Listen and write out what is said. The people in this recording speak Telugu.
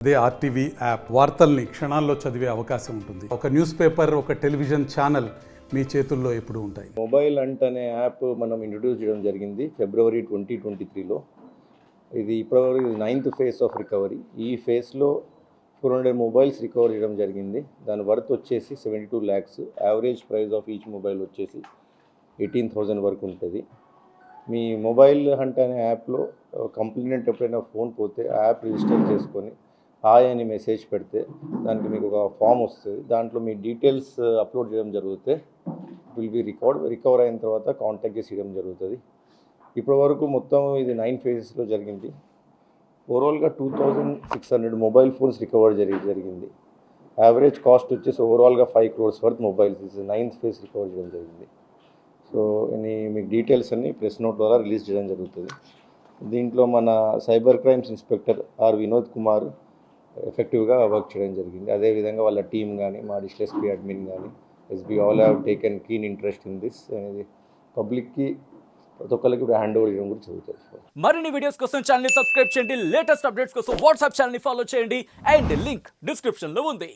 అదే ఆర్టీవీ యాప్ వార్తల్ని క్షణాల్లో చదివే అవకాశం ఉంటుంది. ఒక న్యూస్ పేపర్, ఒక టెలివిజన్ ఛానల్ మీ చేతుల్లో ఎప్పుడూ ఉంటాయి. మొబైల్ అంట్ అనే యాప్ మనం ఇంట్రడ్యూస్ చేయడం జరిగింది ఫిబ్రవరి 2023లో. ఇది ఇప్పటివరకు 9th ఫేజ్ ఆఫ్ రికవరీ. ఈ ఫేజ్లో 400 మొబైల్స్ రికవర్ చేయడం జరిగింది. దాని వర్త్ వచ్చేసి 72 lakhs. Average price of each mobile వచ్చేసి 18,000 వరకు ఉంటుంది. మీ మొబైల్ హంట్ అనే యాప్లో కంప్లైంట్ ఎప్పుడైనా ఫోన్ పోతే ఆ యాప్ రిజిస్టర్ చేసుకొని హాయ్ అని మెసేజ్ పెడితే దానికి మీకు ఒక ఫామ్ వస్తుంది. దాంట్లో మీ డీటెయిల్స్ అప్లోడ్ చేయడం జరుగుతుంది. ఇట్ విల్ బి రికవర్ అయిన తర్వాత కాంటాక్ట్ చేసి ఇవ్వడం జరుగుతుంది. ఇప్పటి వరకు మొత్తం ఇది 9 phases జరిగింది. ఓవరాల్గా 2,600 మొబైల్ ఫోన్స్ రికవర్ జరిగింది. యావరేజ్ కాస్ట్ వచ్చేసి ఓవరాల్గా 5 crores వర్త్ మొబైల్స్. ఇది 9th phase రికవర్ చేయడం జరిగింది. సో మీకు డీటెయిల్స్ అన్ని ప్రెస్ నోట్ ద్వారా రిలీజ్ చేయడం జరుగుతుంది. దీంట్లో మన cyber crimes inspector R Vinod Kumar ఎఫెక్టివ్గా వర్క్ చేయడం జరిగింది. అదేవిధంగా వాళ్ళ టీం కానీ, మా డిస్ట్రిక్ట్ అడ్మిన్ కానీ, SB all have taken keen interest in this. అనేది పబ్లిక్కి ప్రతి ఒక్కరికి హ్యాండ్ ఓవర్ చేయడం కూడా జరుగుతుంది. మరిన్ని వీడియోస్ కోసం ఛానల్ ని సబ్స్క్రైబ్ చేయండి. లేటెస్ట్ అప్డేట్స్ కోసం వాట్సాప్ ఛానల్ ని ఫాలో చేయండి. అండ్ లింక్ డిస్క్రిప్షన్ లో ఉంది.